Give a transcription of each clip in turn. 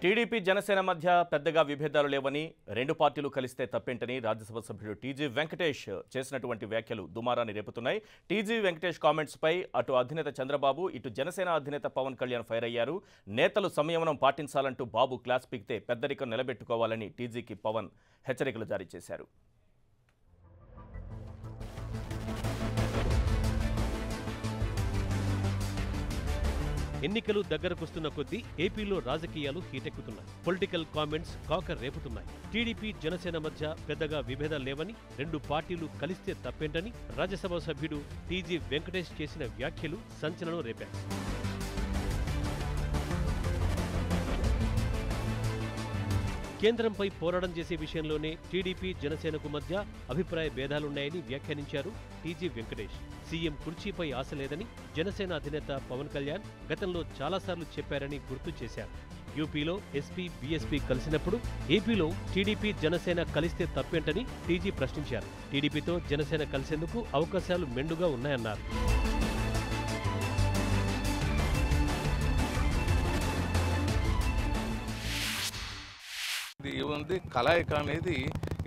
TDP Janasena మధ్య పెద్దగా విభేదాలు లేవని, రెండు పార్టీలు కలిస్తే తప్పేంటని రాజ్యసభ సభ్యుడు టీజీ వెంకటేష్ చేసినటువంటి వ్యాఖ్యలు దుమారాన్ని రేపుతున్నాయి. టీజీ వెంకటేష్ కామెంట్స్ పై అటు అధినేత చంద్రబాబు, ఇటు జనసేన అధినేత పవన్ కళ్యాణ్ ఫైర్ అయ్యారు. నేతలు సంయమనం పాటించాలంటూ బాబు క్లాస్ పీకితే పెద్దరికం నిలబెట్టుకోవాలని టీజీకి పవన్ హెచ్చరికలు జారీ చేశారు. ఎన్నికలు దగ్గరకొస్తున్న కొద్దీ ఏపీలో రాజకీయాలు హీటెక్కుతున్నాయి. పొలిటికల్ కామెంట్స్ కాకర్ రేపుతున్నాయి. టీడీపీ జనసేన మధ్య పెద్దగా విభేదాలు లేవని, రెండు పార్టీలు కలిస్తే తప్పేంటని రాజ్యసభ సభ్యుడు టీజీ వెంకటేష్ చేసిన వ్యాఖ్యలు సంచలనం రేపాయి. కేంద్రంపై పోరాటం చేసే విషయంలోనే టీడీపీ జనసేనకు మధ్య అభిప్రాయ భేదాలున్నాయని వ్యాఖ్యానించారు టీజీ వెంకటేష్. సీఎం కుర్చీపై ఆశ లేదని జనసేన అధినేత పవన్ కళ్యాణ్ గతంలో చాలాసార్లు చెప్పారని గుర్తు చేశారు. యూపీలో ఎస్పీ, బీఎస్పీ కలిసినప్పుడు ఏపీలో టీడీపీ జనసేన కలిస్తే తప్పేంటని టీజీ ప్రశ్నించారు. టీడీపీతో జనసేన కలిసేందుకు అవకాశాలు మెండుగా ఉన్నాయన్నారు. ఇది ఉంది కలయిక అనేది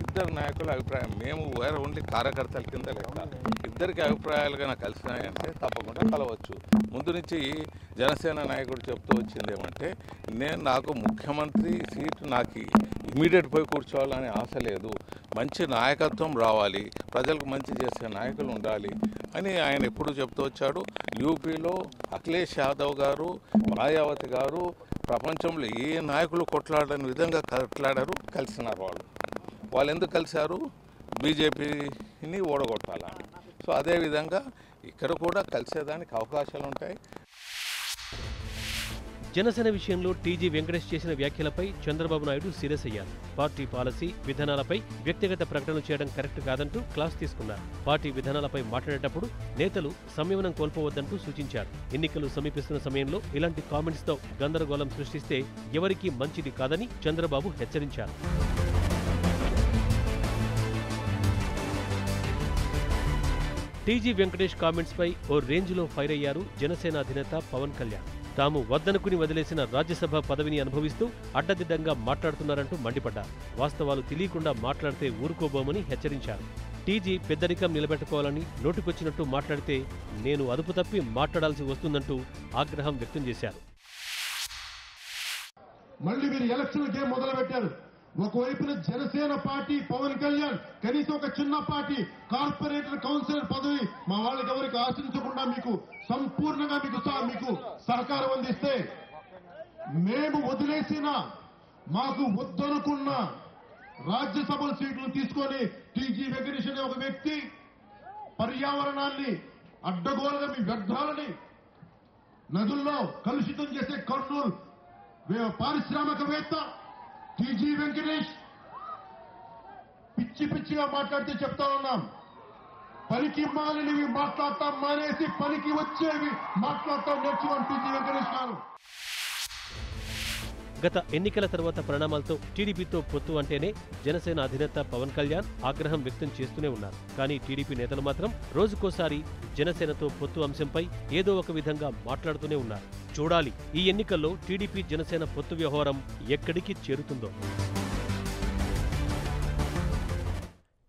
ఇద్దరు నాయకుల అభిప్రాయం. మేము వేరే ఓన్లీ కార్యకర్తల కింద లెక్క. ఇద్దరికి అభిప్రాయాలుగా కలిసినాయంటే తప్పకుండా కలవచ్చు. ముందు నుంచి జనసేన నాయకుడు చెప్తూ వచ్చింది ఏమంటే, నాకు ముఖ్యమంత్రి సీటు నాకు ఇమీడియట్ పోయి కూర్చోవాలనే ఆశ లేదు, మంచి నాయకత్వం రావాలి, ప్రజలకు మంచి చేసే నాయకులు ఉండాలి అని ఆయన ఎప్పుడు చెప్తూ వచ్చాడు. యూపీలో అఖిలేష్ యాదవ్ గారు, మాయావతి గారు ప్రపంచంలో ఏ నాయకులు కొట్లాడని విధంగా కొట్లాడారు, కలిసినారు. వాళ్ళు ఎందుకు కలిశారు? బీజేపీని ఓడగొట్టాలని. సో అదేవిధంగా ఇక్కడ కూడా కలిసేదానికి అవకాశాలు ఉంటాయి. జనసేన విషయంలో టీజీ వెంకటేష్ చేసిన వ్యాఖ్యలపై చంద్రబాబు నాయుడు సీరియస్ అయ్యారు. పార్టీ పాలసీ, విధానాలపై వ్యక్తిగత ప్రకటనలు చేయడం కరెక్ట్ కాదంటూ క్లాస్ తీసుకున్నారు. పార్టీ విధానాలపై మాట్లాడేటప్పుడు నేతలు సంయమనం కోల్పోవద్దంటూ సూచించారు. ఎన్నికలు సమీపిస్తున్న సమయంలో ఇలాంటి కామెంట్స్తో గందరగోళం సృష్టిస్తే ఎవరికీ మంచిది కాదని చంద్రబాబు హెచ్చరించారు. టీజీ వెంకటేష్ కామెంట్స్ పై ఓ రేంజ్లో ఫైర్ అయ్యారు జనసేన అధినేత పవన్ కళ్యాణ్. తాము వద్దనుకుని వదిలేసిన రాజ్యసభ పదవిని అనుభవిస్తూ అడ్డదిడ్డంగా మాట్లాడుతున్నారంటూ మండిపడ్డారు. వాస్తవాలు తెలియకుండా మాట్లాడితే ఊరుకోబోమని హెచ్చరించారు. టీజీ పెద్దరికం నిలబెట్టుకోవాలని నోటికొచ్చినట్టు మాట్లాడితే నేను అదుపు తప్పి మాట్లాడాల్సి వస్తుందంటూ ఆగ్రహం వ్యక్తం చేశారు. మళ్ళీ మీరు ఎలక్షన్ గేమ్ మొదలుపెట్టారు. ఒకవైపున జనసేన పార్టీ, పవన్ కళ్యాణ్ కనీసం ఒక చిన్న పార్టీ కార్పొరేటర్ కౌన్సిలర్ పదవి మా వాళ్ళకి ఎవరికి ఆశించకుండా మీకు సంపూర్ణంగా మీకు సహకారం అందిస్తే, మేము వదిలేసిన మాకు వద్దనుకున్న రాజ్యసభ సీట్లు తీసుకొని టీజీ వెంకటేష్ అనే ఒక వ్యక్తి పర్యావరణాన్ని అడ్డగోలుగా మీ వ్యర్థాలని నదుల్లో కలుషితం చేసే కర్నూలు పారిశ్రామికవేత్త టీజీ వెంకటేష్ పిచ్చి పిచ్చిగా మాట్లాడితే చెప్తా ఉన్నాం. పనికి మాలినవి మాట్లాడతాం మానేసి పనికి వచ్చేవి మాట్లాడతాం నేర్చుకోండి టీజీ వెంకటేష్ గారు. గత ఎన్నికల తర్వాత పరిణామాలతో టీడీపీతో పొత్తు అంటేనే జనసేన అధినేత పవన్ కళ్యాణ్ ఆగ్రహం వ్యక్తం చేస్తూనే ఉన్నారు. కానీ టీడీపీ నేతలు మాత్రం రోజుకోసారి జనసేనతో పొత్తు అంశంపై ఏదో ఒక విధంగా మాట్లాడుతూనే ఉన్నారు. చూడాలి ఈ ఎన్నికల్లో టీడీపీ జనసేన పొత్తు వ్యవహారం ఎక్కడికి చేరుతుందో.